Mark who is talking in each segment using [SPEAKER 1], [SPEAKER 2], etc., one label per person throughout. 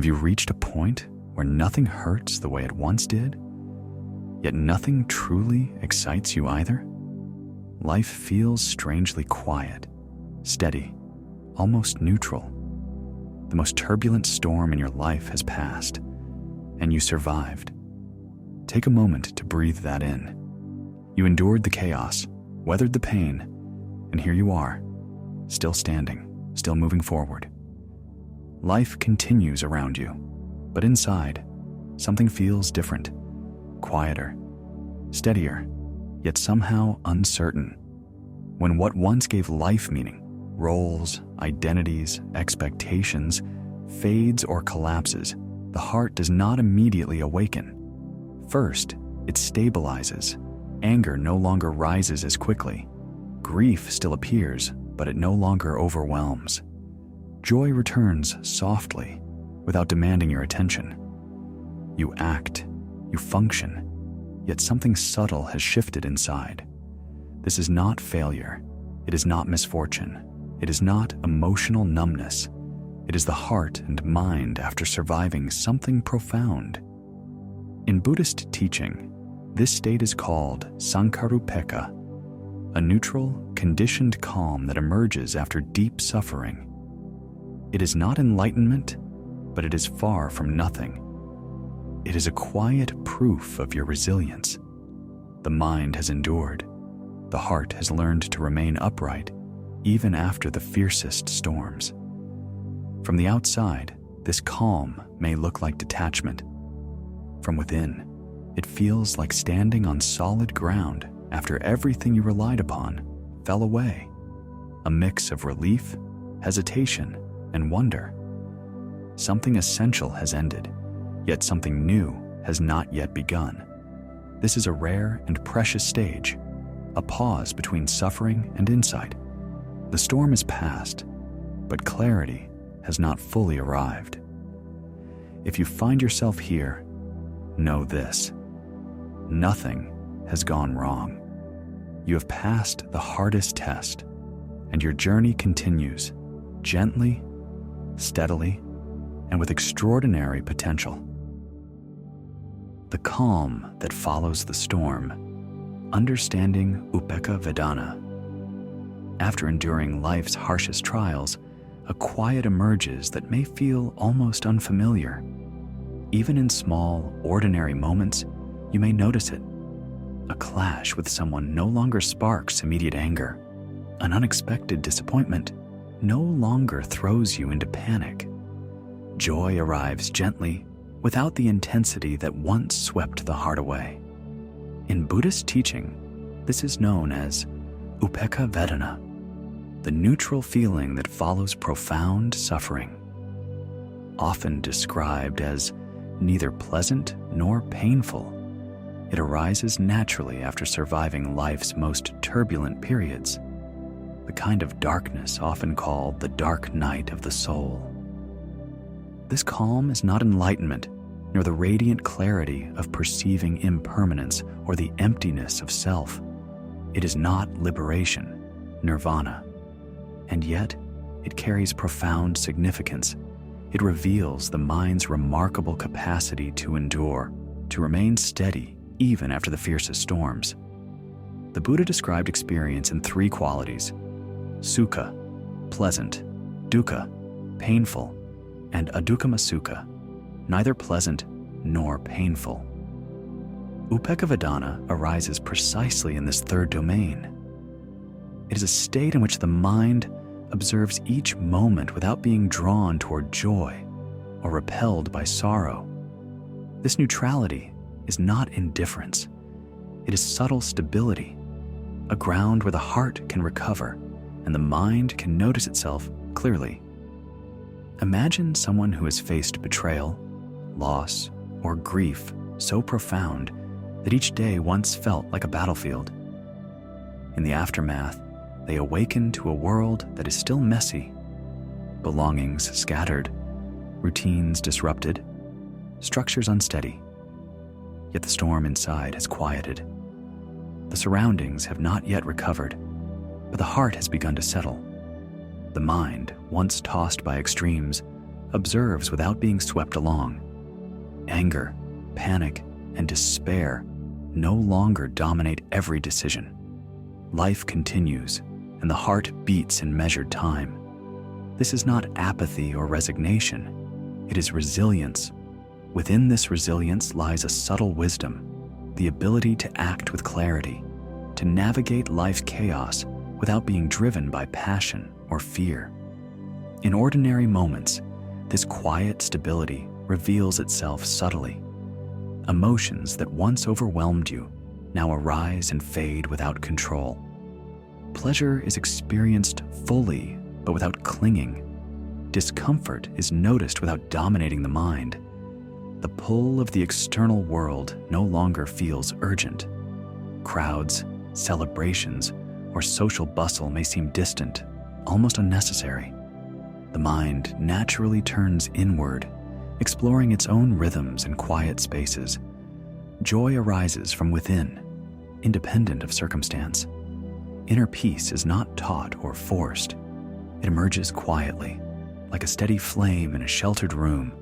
[SPEAKER 1] Have you reached a point where nothing hurts the way it once did, yet nothing truly excites you either? Life feels strangely quiet, steady, almost neutral. The most turbulent storm in your life has passed, and you survived. Take a moment to breathe that in. You endured the chaos, weathered the pain, and here you are, still standing, still moving forward. Life continues around you, but inside, something feels different, quieter, steadier, yet somehow uncertain. When what once gave life meaning, roles, identities, expectations, fades or collapses, the heart does not immediately awaken. First, it stabilizes. Anger no longer rises as quickly. Grief still appears, but it no longer overwhelms. Joy returns softly, without demanding your attention. You act, you function, yet something subtle has shifted inside. This is not failure. It is not misfortune. It is not emotional numbness. It is the heart and mind after surviving something profound. In Buddhist teaching, this state is called Saṅkhārupekkhā, a neutral, conditioned calm that emerges after deep suffering. It is not enlightenment, but it is far from nothing. It is a quiet proof of your resilience. The mind has endured. The heart has learned to remain upright, even after the fiercest storms. From the outside, this calm may look like detachment. From within, it feels like standing on solid ground after everything you relied upon fell away. A mix of relief, hesitation, and wonder. Something essential has ended, yet something new has not yet begun. This is a rare and precious stage, a pause between suffering and insight. The storm is past, but clarity has not fully arrived. If you find yourself here, know this: nothing has gone wrong. You have passed the hardest test, and your journey continues, gently, steadily, and with extraordinary potential. The calm that follows the storm, understanding Upekkhā Vedanā. After enduring life's harshest trials, a quiet emerges that may feel almost unfamiliar. Even in small, ordinary moments, you may notice it. A clash with someone no longer sparks immediate anger. An unexpected disappointment no longer throws you into panic. Joy arrives gently, without the intensity that once swept the heart away. In Buddhist teaching, this is known as Upekkhā Vedanā, the neutral feeling that follows profound suffering. Often described as neither pleasant nor painful, it arises naturally after surviving life's most turbulent periods, the kind of darkness often called the dark night of the soul. This calm is not enlightenment, nor the radiant clarity of perceiving impermanence or the emptiness of self. It is not liberation, nirvana, and yet it carries profound significance. It reveals the mind's remarkable capacity to endure, to remain steady even after the fiercest storms. The Buddha described experience in three qualities: sukha, pleasant; dukkha, painful; and adukkama sukha, neither pleasant nor painful. Upekkhā Vedanā arises precisely in this third domain. It is a state in which the mind observes each moment without being drawn toward joy or repelled by sorrow. This neutrality is not indifference. It is subtle stability, a ground where the heart can recover and the mind can notice itself clearly. Imagine someone who has faced betrayal, loss, or grief so profound that each day once felt like a battlefield. In the aftermath, they awaken to a world that is still messy, belongings scattered, routines disrupted, structures unsteady. Yet the storm inside has quieted. The surroundings have not yet recovered, but the heart has begun to settle. The mind, once tossed by extremes, observes without being swept along. Anger, panic, and despair no longer dominate every decision. Life continues, and the heart beats in measured time. This is not apathy or resignation. It is resilience. Within this resilience lies a subtle wisdom, the ability to act with clarity, to navigate life's chaos without being driven by passion or fear. In ordinary moments, this quiet stability reveals itself subtly. Emotions that once overwhelmed you now arise and fade without control. Pleasure is experienced fully, but without clinging. Discomfort is noticed without dominating the mind. The pull of the external world no longer feels urgent. Crowds, celebrations, or social bustle may seem distant, almost unnecessary. The mind naturally turns inward, exploring its own rhythms and quiet spaces. Joy arises from within, independent of circumstance. Inner peace is not taught or forced. It emerges quietly, like a steady flame in a sheltered room,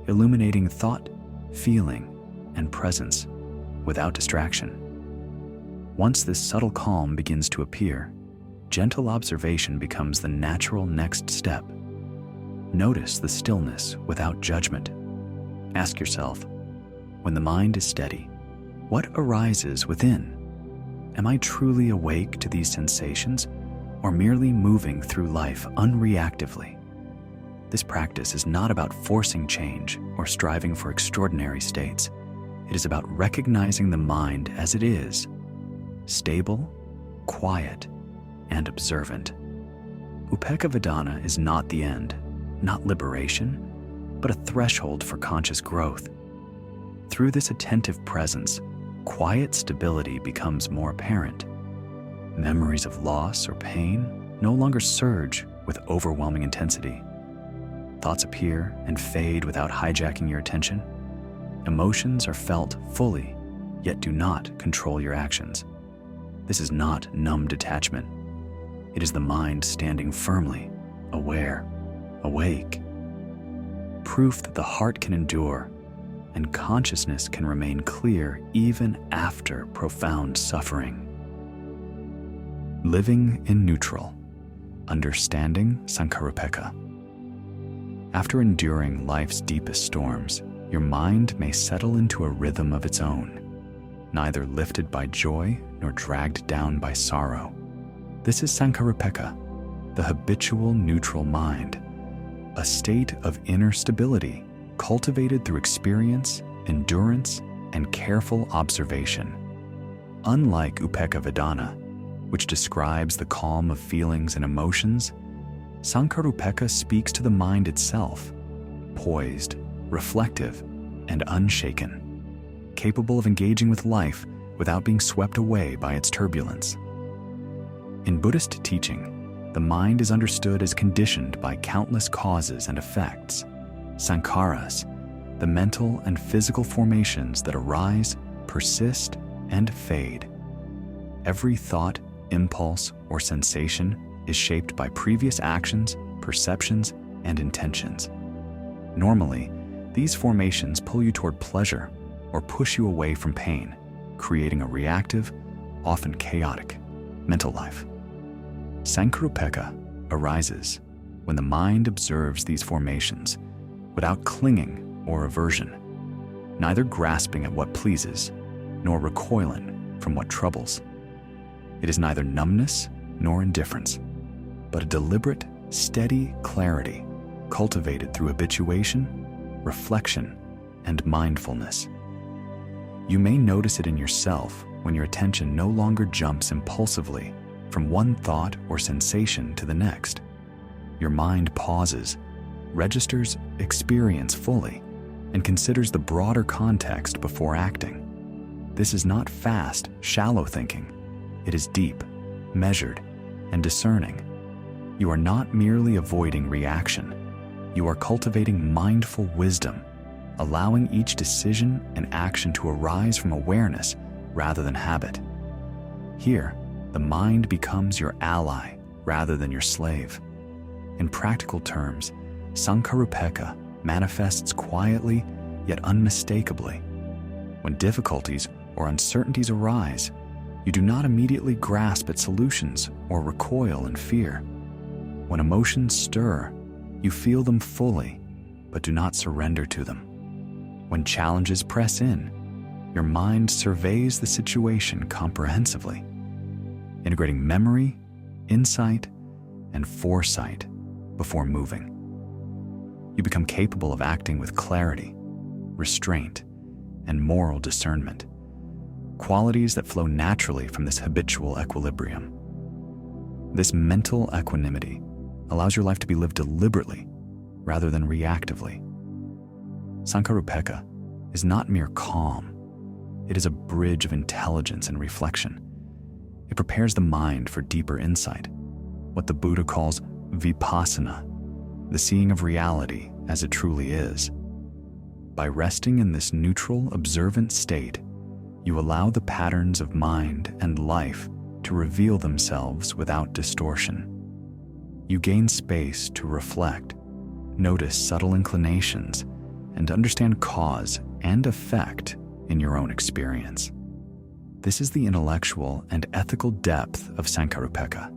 [SPEAKER 1] illuminating thought, feeling, and presence without distraction. Once this subtle calm begins to appear, gentle observation becomes the natural next step. Notice the stillness without judgment. Ask yourself, when the mind is steady, what arises within? Am I truly awake to these sensations, or merely moving through life unreactively? This practice is not about forcing change or striving for extraordinary states. It is about recognizing the mind as it is, stable, quiet, and observant. Upekkhā Vedanā is not the end, not liberation, but a threshold for conscious growth. Through this attentive presence, quiet stability becomes more apparent. Memories of loss or pain no longer surge with overwhelming intensity. Thoughts appear and fade without hijacking your attention. Emotions are felt fully, yet do not control your actions. This is not numb detachment. It is the mind standing firmly, aware, awake. Proof that the heart can endure and consciousness can remain clear even after profound suffering. Living in neutral, understanding Saṅkhārupekkhā. After enduring life's deepest storms, your mind may settle into a rhythm of its own, neither lifted by joy nor dragged down by sorrow. This is Saṅkhārupekkhā, the habitual neutral mind, a state of inner stability cultivated through experience, endurance, and careful observation. Unlike Upekkhā Vedanā, which describes the calm of feelings and emotions, Saṅkhārupekkhā speaks to the mind itself, poised, reflective, and unshaken, capable of engaging with life without being swept away by its turbulence. In Buddhist teaching, the mind is understood as conditioned by countless causes and effects, saṅkhāras, the mental and physical formations that arise, persist, and fade. Every thought, impulse, or sensation is shaped by previous actions, perceptions, and intentions. Normally, these formations pull you toward pleasure or push you away from pain, creating a reactive, often chaotic, mental life. Saṅkhārupekkhā arises when the mind observes these formations without clinging or aversion, neither grasping at what pleases nor recoiling from what troubles. It is neither numbness nor indifference, but a deliberate, steady clarity cultivated through habituation, reflection, and mindfulness. You may notice it in yourself when your attention no longer jumps impulsively from one thought or sensation to the next. Your mind pauses, registers experience fully, and considers the broader context before acting. This is not fast, shallow thinking. It is deep, measured, and discerning. You are not merely avoiding reaction. You are cultivating mindful wisdom, allowing each decision and action to arise from awareness rather than habit. Here, the mind becomes your ally rather than your slave. In practical terms, Saṅkhārupekkhā manifests quietly yet unmistakably. When difficulties or uncertainties arise, you do not immediately grasp at solutions or recoil in fear. When emotions stir, you feel them fully, but do not surrender to them. When challenges press in, your mind surveys the situation comprehensively, integrating memory, insight, and foresight before moving. You become capable of acting with clarity, restraint, and moral discernment, qualities that flow naturally from this habitual equilibrium. This mental equanimity allows your life to be lived deliberately rather than reactively. Saṅkhārupekkhā is not mere calm. It is a bridge of intelligence and reflection. It prepares the mind for deeper insight, what the Buddha calls vipassana, the seeing of reality as it truly is. By resting in this neutral, observant state, you allow the patterns of mind and life to reveal themselves without distortion. You gain space to reflect, notice subtle inclinations, and understand cause and effect in your own experience. This is the intellectual and ethical depth of Saṅkhārupekkhā.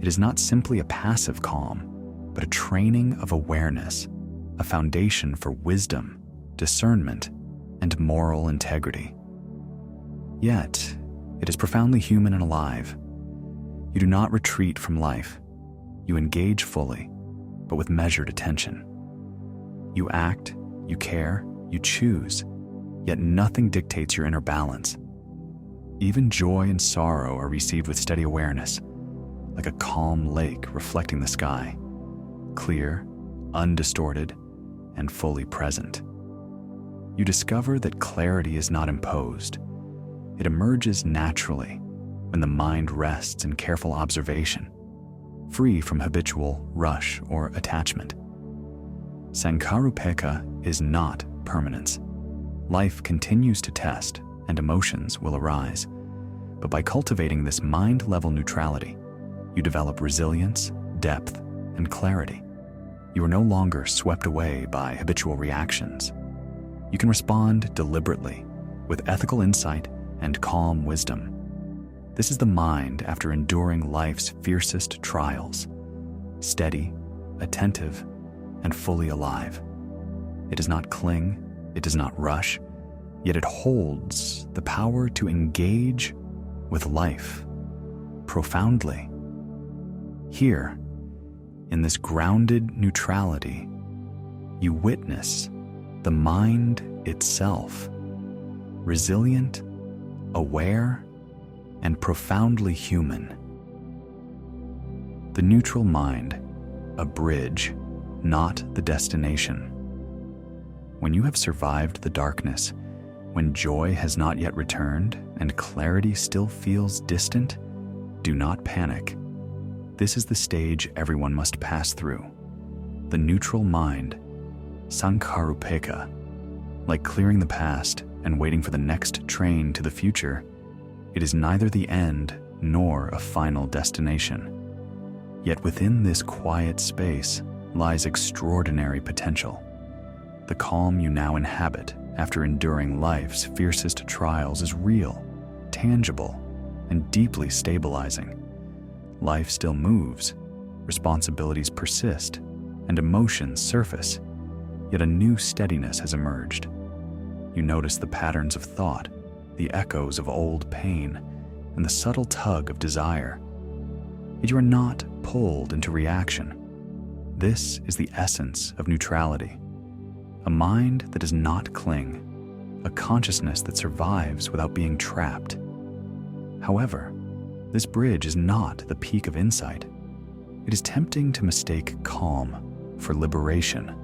[SPEAKER 1] It is not simply a passive calm, but a training of awareness, a foundation for wisdom, discernment, and moral integrity. Yet, it is profoundly human and alive. You do not retreat from life. You engage fully, but with measured attention. You act, you care, you choose, yet nothing dictates your inner balance. Even joy and sorrow are received with steady awareness, like a calm lake reflecting the sky, clear, undistorted, and fully present. You discover that clarity is not imposed. It emerges naturally when the mind rests in careful observation, free from habitual rush or attachment. Saṅkhārupekkhā is not permanence. Life continues to test and emotions will arise. But by cultivating this mind-level neutrality, you develop resilience, depth, and clarity. You are no longer swept away by habitual reactions. You can respond deliberately, with ethical insight and calm wisdom. This is the mind after enduring life's fiercest trials, steady, attentive, and fully alive. It does not cling, it does not rush, yet it holds the power to engage with life profoundly. Here, in this grounded neutrality, you witness the mind itself, resilient, aware, and profoundly human. The neutral mind, a bridge, not the destination. When you have survived the darkness, when joy has not yet returned and clarity still feels distant, do not panic. This is the stage everyone must pass through. The neutral mind, Saṅkhārupekkhā, like clearing the past and waiting for the next train to the future, it is neither the end nor a final destination. Yet within this quiet space lies extraordinary potential. The calm you now inhabit after enduring life's fiercest trials is real, tangible, and deeply stabilizing. Life still moves, responsibilities persist, and emotions surface, yet a new steadiness has emerged. You notice the patterns of thought, the echoes of old pain, and the subtle tug of desire. Yet you are not pulled into reaction. This is the essence of neutrality. A mind that does not cling, a consciousness that survives without being trapped. However, this bridge is not the peak of insight. It is tempting to mistake calm for liberation,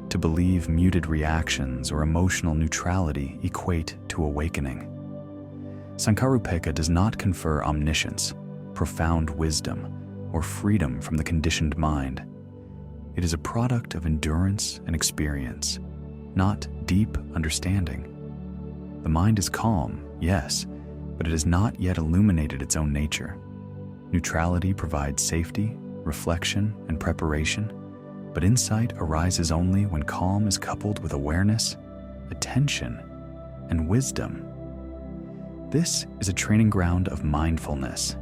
[SPEAKER 1] to believe muted reactions or emotional neutrality equate to awakening. Saṅkhārupekkhā does not confer omniscience, profound wisdom, or freedom from the conditioned mind. It is a product of endurance and experience, not deep understanding. The mind is calm, yes, but it has not yet illuminated its own nature. Neutrality provides safety, reflection, and preparation, But insight arises only when calm is coupled with awareness, attention, and wisdom. This is a training ground of mindfulness.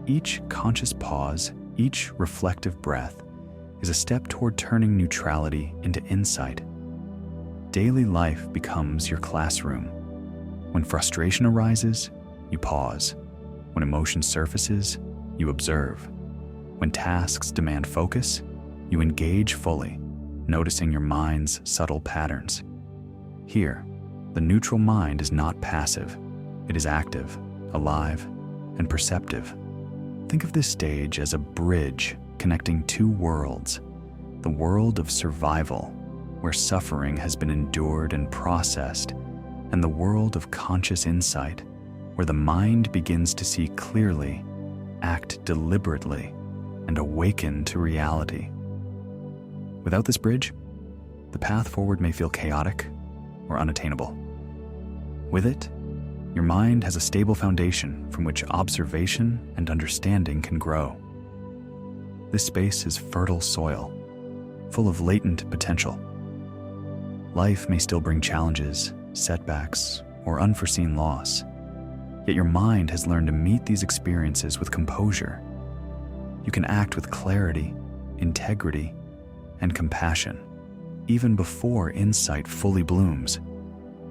[SPEAKER 1] Each conscious pause, each reflective breath, is a step toward turning neutrality into insight. Daily life becomes your classroom. When frustration arises, you pause. When emotion surfaces, you observe. When tasks demand focus, you engage fully, noticing your mind's subtle patterns. Here, the neutral mind is not passive. It is active, alive, and perceptive. Think of this stage as a bridge connecting two worlds: the world of survival, where suffering has been endured and processed, and the world of conscious insight, where the mind begins to see clearly, act deliberately, and awaken to reality. Without this bridge, the path forward may feel chaotic or unattainable. With it, your mind has a stable foundation from which observation and understanding can grow. This space is fertile soil, full of latent potential. Life may still bring challenges, setbacks, or unforeseen loss, yet your mind has learned to meet these experiences with composure. You can act with clarity, integrity, and compassion, even before insight fully blooms.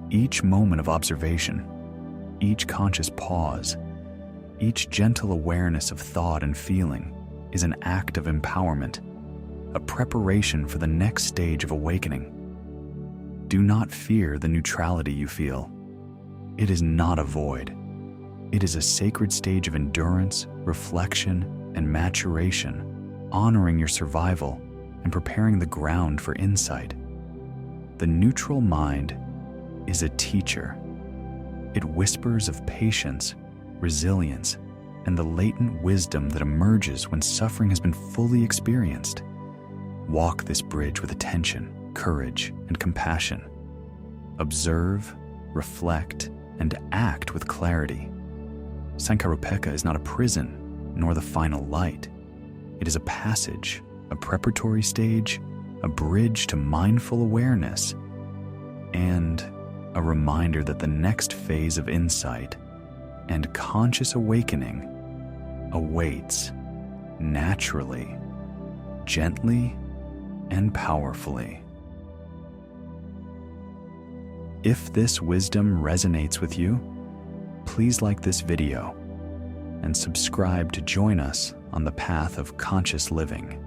[SPEAKER 1] Each moment of observation, each conscious pause, each gentle awareness of thought and feeling is an act of empowerment, a preparation for the next stage of awakening. Do not fear the neutrality you feel. It is not a void. It is a sacred stage of endurance, reflection, and maturation, honoring your survival and preparing the ground for insight. The neutral mind is a teacher. It whispers of patience, resilience, and the latent wisdom that emerges when suffering has been fully experienced. Walk this bridge with attention, courage, and compassion. Observe, reflect, and act with clarity. Saṅkhārupekkhā is not a prison, nor the final light. It is a passage, a preparatory stage, a bridge to mindful awareness, and a reminder that the next phase of insight and conscious awakening awaits naturally, gently, and powerfully. If this wisdom resonates with you, please like this video and subscribe to join us on the path of conscious living.